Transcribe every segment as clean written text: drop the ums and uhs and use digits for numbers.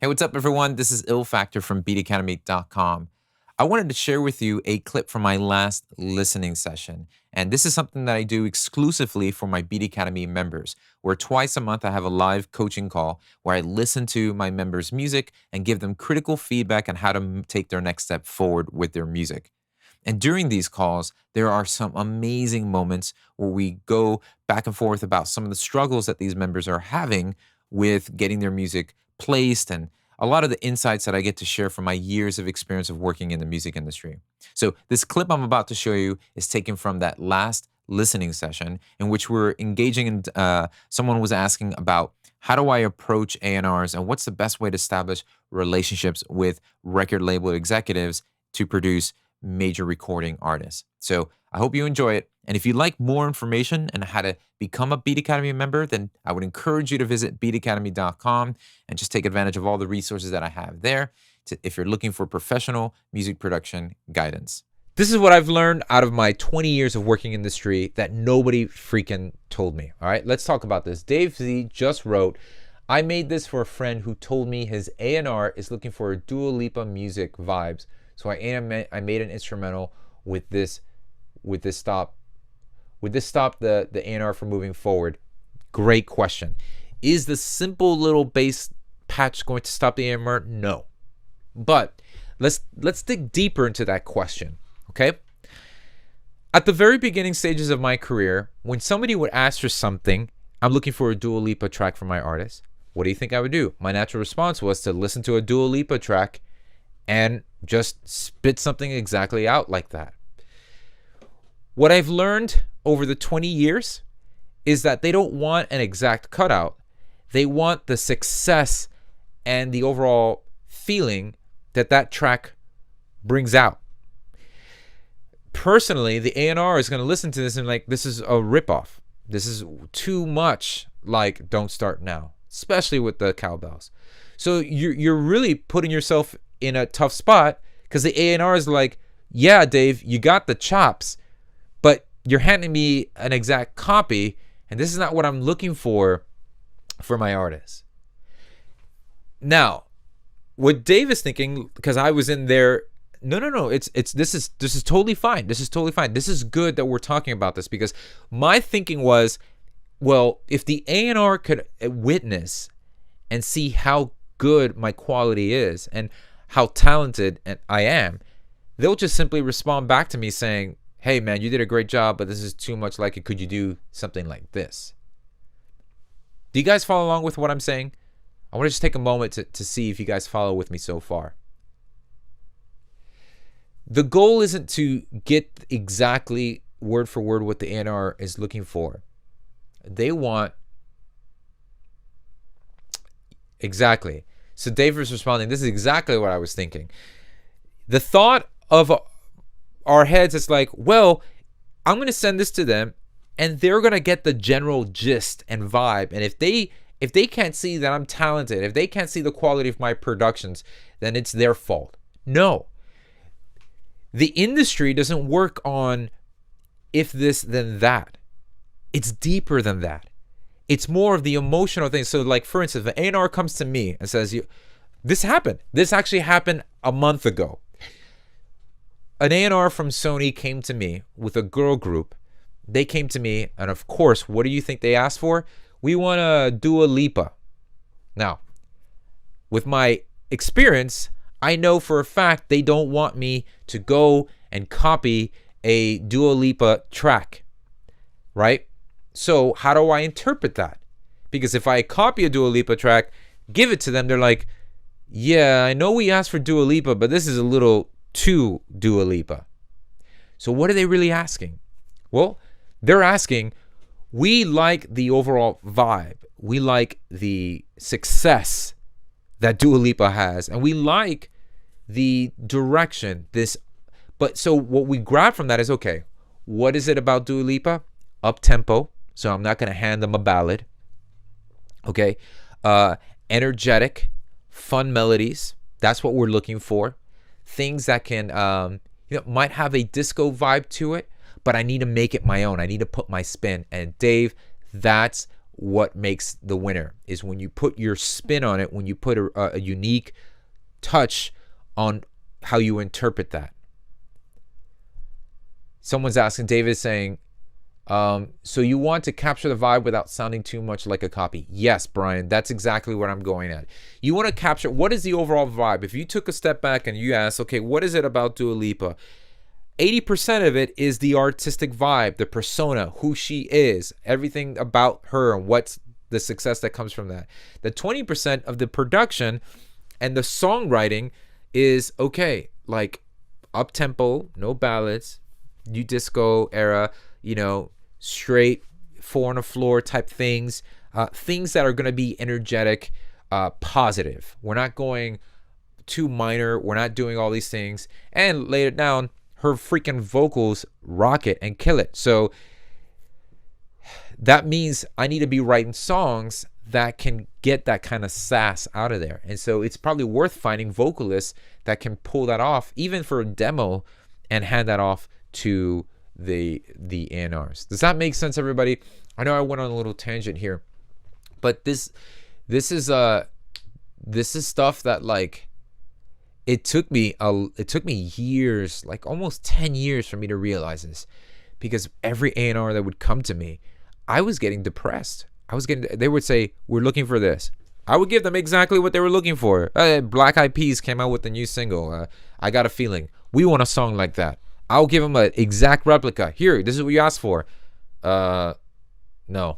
Hey, what's up, everyone? This is Ill Factor from beatacademy.com. I wanted to share with you a clip from my last listening session. And this is something that I do exclusively for my Beat Academy members, where twice a month I have a live coaching call where I listen to my members' music and give them critical feedback on how to take their next step forward with their music. And during these calls, there are some amazing moments where we go back and forth about some of the struggles that these members are having with getting their music placed and a lot of the insights that I get to share from my years of experience of working in the music industry. So, this clip I'm about to show you is taken from that last listening session in which we're engaging in, someone was asking about how do I approach A&Rs and what's the best way to establish relationships with record label executives to produce major recording artists. So I hope you enjoy it. And if you'd like more information on how to become a Beat Academy member, then I would encourage you to visit beatacademy.com and just take advantage of all the resources that I have there if you're looking for professional music production guidance. This is what I've learned out of my 20 years of working in the industry that nobody freaking told me. All right, let's talk about this. Dave Z just wrote, I made this for a friend who told me his A&R is looking for a Dua Lipa music vibes. So I made an instrumental with this stop the A&R from moving forward. Great question. Is the simple little bass patch going to stop the A&R? No. But let's dig deeper into that question, okay? At the very beginning stages of my career, when somebody would ask for something, I'm looking for a Dua Lipa track for my artist. What do you think I would do? My natural response was to listen to a Dua Lipa track and just spit something exactly out like that. What I've learned over the 20 years is that they don't want an exact cutout. They want the success and the overall feeling that that track brings out. Personally, the A&R is going to listen to this and like, this is a ripoff. This is too much like Don't Start Now, especially with the cowbells. So you're really putting yourself in a tough spot because the A&R is like, yeah, Dave, you got the chops, but you're handing me an exact copy, and this is not what I'm looking for my artist. Now, what Dave is thinking, because I was in there, no, this is totally fine. This is totally fine. This is good that we're talking about this because my thinking was, well, if the A&R could witness and see how good my quality is and how talented I am, they'll just simply respond back to me saying, hey man, you did a great job, but this is too much like it. Could you do something like this? Do you guys follow along with what I'm saying? I want to just take a moment to see if you guys follow with me so far. The goal isn't to get exactly word for word what the A&R is looking for. They want exactly. So Dave is responding, this is exactly what I was thinking. The thought of our heads is like, well, I'm going to send this to them and they're going to get the general gist and vibe. And if they can't see that I'm talented, if they can't see the quality of my productions, then it's their fault. No. The industry doesn't work on if this, then that. It's deeper than that. It's more of the emotional thing. So like, for instance, if an A&R comes to me and says, this happened. This actually happened a month ago. An A&R from Sony came to me with a girl group. They came to me, and of course, what do you think they asked for? We want to Dua Lipa. Now, with my experience, I know for a fact they don't want me to go and copy a Dua Lipa track, right? So how do I interpret that? Because if I copy a Dua Lipa track, give it to them, they're like, yeah, I know we asked for Dua Lipa, but this is a little too Dua Lipa. So what are they really asking? Well, they're asking, we like the overall vibe. We like the success that Dua Lipa has, and we like the direction. But so what we grab from that is, okay, what is it about Dua Lipa? Up tempo. So I'm not going to hand them a ballad. Okay. Energetic, fun melodies. That's what we're looking for. Things that can, might have a disco vibe to it, but I need to make it my own. I need to put my spin. And Dave, that's what makes the winner, is when you put your spin on it, when you put a unique touch on how you interpret that. Someone's asking, David saying, so you want to capture the vibe without sounding too much like a copy? Yes, Brian, that's exactly what I'm going at. You want to capture, what is the overall vibe? If you took a step back and you ask, okay, what is it about Dua Lipa? 80% of it is the artistic vibe, the persona, who she is, everything about her and what's the success that comes from that. The 20% of the production and the songwriting is, okay, like up-tempo, no ballads, new disco era, you know, straight four on the floor type things, things that are going to be energetic, positive. We're not going too minor. We're not doing all these things. And lay it down, her freaking vocals rock it and kill it. So that means I need to be writing songs that can get that kind of sass out of there. And so it's probably worth finding vocalists that can pull that off, even for a demo, and hand that off to the A&Rs. Does that make sense, everybody? I know I went on a little tangent here, but this is stuff that, like, it took me years, like almost 10 years for me to realize this, because every A&R that would come to me, I was getting depressed. They would say, we're looking for this. I would give them exactly what they were looking for. Black Eyed Peas came out with a new single. I Got a Feeling. We want a song like that. I'll give them an exact replica. Here, this is what you asked for. No.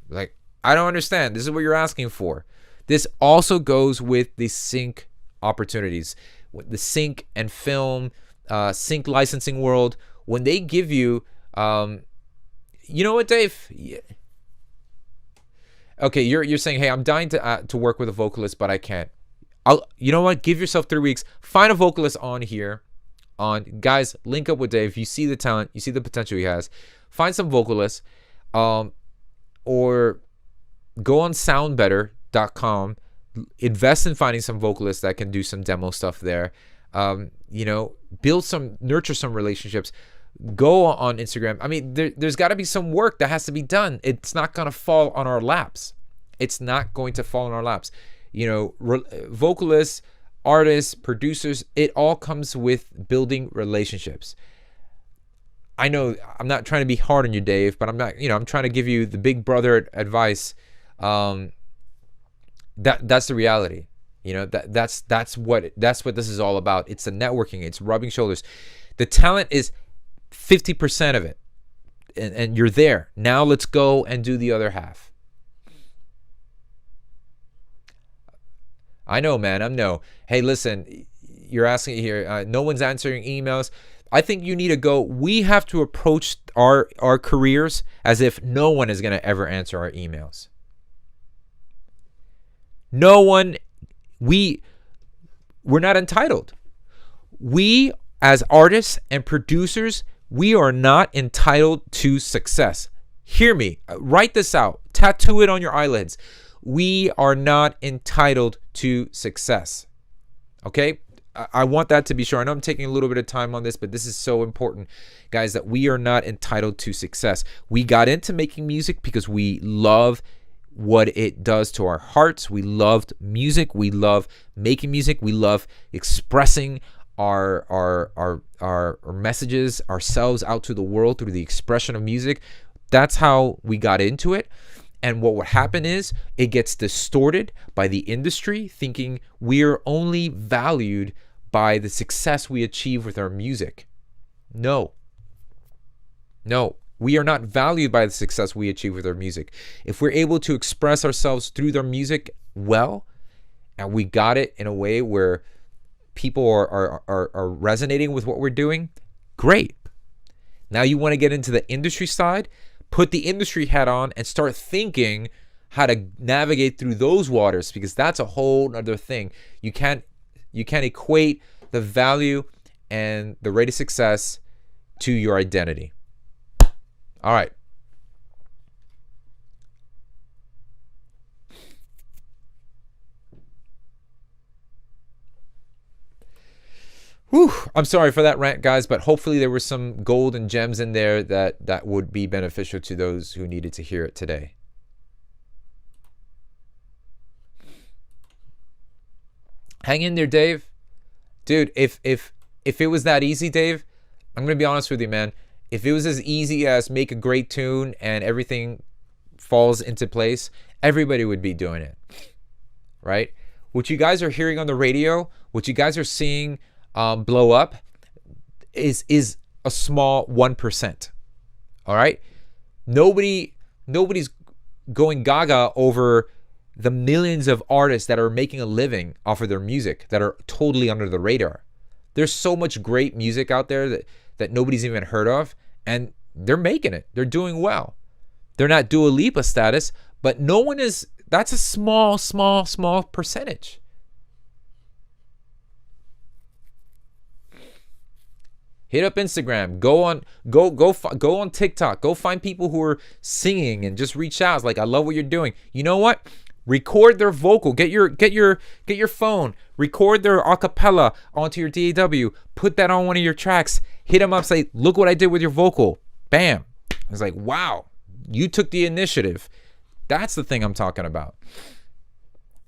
Like, I don't understand. This is what you're asking for. This also goes with the sync opportunities. The sync and film, sync licensing world. When they give you, you know what, Dave? Yeah. Okay, you're saying, hey, I'm dying to work with a vocalist, but I can't. You know what? Give yourself 3 weeks. Find a vocalist on here. Guys, link up with Dave. You see the talent, you see the potential he has. Find some vocalists, or go on soundbetter.com. Invest in finding some vocalists that can do some demo stuff there. You know, nurture some relationships. Go on Instagram. I mean, there's got to be some work that has to be done. It's not going to fall on our laps. It's not going to fall on our laps. You know, vocalists, artists, producers, it all comes with building relationships. I know I'm not trying to be hard on you, Dave, but I'm trying to give you the big brother advice. That's the reality. You know, that's what this is all about. It's the networking, it's rubbing shoulders. The talent is 50% of it, and you're there. Now let's go and do the other half. I know, man. Hey, listen, you're asking here. No one's answering emails. I think you need to go. We have to approach our careers as if no one is going to ever answer our emails. No one. We're not entitled. We, as artists and producers, we are not entitled to success. Hear me. Write this out. Tattoo it on your eyelids. We are not entitled to success. Okay? I want that to be sure. I know I'm taking a little bit of time on this, but this is so important, guys, that we are not entitled to success. We got into making music because we love what it does to our hearts. We loved music. We love making music. We love expressing our messages, ourselves out to the world through the expression of music. That's how we got into it. And what would happen is it gets distorted by the industry, thinking we're only valued by the success we achieve with our music. No, we are not valued by the success we achieve with our music. If we're able to express ourselves through their music well, and we got it in a way where people are resonating with what we're doing, great. Now you want to get into the industry side, put the industry hat on and start thinking how to navigate through those waters, because that's a whole other thing. You can't equate the value and the rate of success to your identity. All right. Whew, I'm sorry for that rant, guys, but hopefully there were some gold and gems in there that would be beneficial to those who needed to hear it today. Hang in there, Dave. Dude, if it was that easy, Dave, I'm gonna be honest with you, man. If it was as easy as make a great tune and everything falls into place, everybody would be doing it, right? What you guys are hearing on the radio, what you guys are seeing blow up, is a small 1%. All right, nobody's going gaga over the millions of artists that are making a living off of their music that are totally under the radar. There's so much great music out there that nobody's even heard of, and they're making it. They're doing well. They're not Dua Lipa status, but no one is. That's a small percentage. Hit up Instagram. Go on TikTok. Go find people who are singing and just reach out. It's like, I love what you're doing. You know what? Record their vocal. Get your phone. Record their acapella onto your DAW. Put that on one of your tracks. Hit them up. Say, look what I did with your vocal. Bam. It's like, wow, you took the initiative. That's the thing I'm talking about.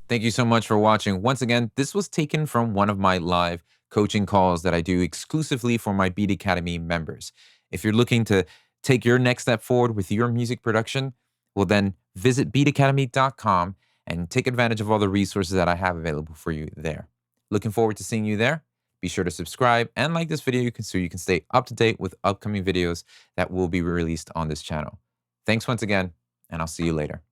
Thank you so much for watching. Once again, this was taken from one of my live coaching calls that I do exclusively for my Beat Academy members. If you're looking to take your next step forward with your music production, well then visit beatacademy.com and take advantage of all the resources that I have available for you there. Looking forward to seeing you there. Be sure to subscribe and like this video so you can stay up to date with upcoming videos that will be released on this channel. Thanks once again, and I'll see you later.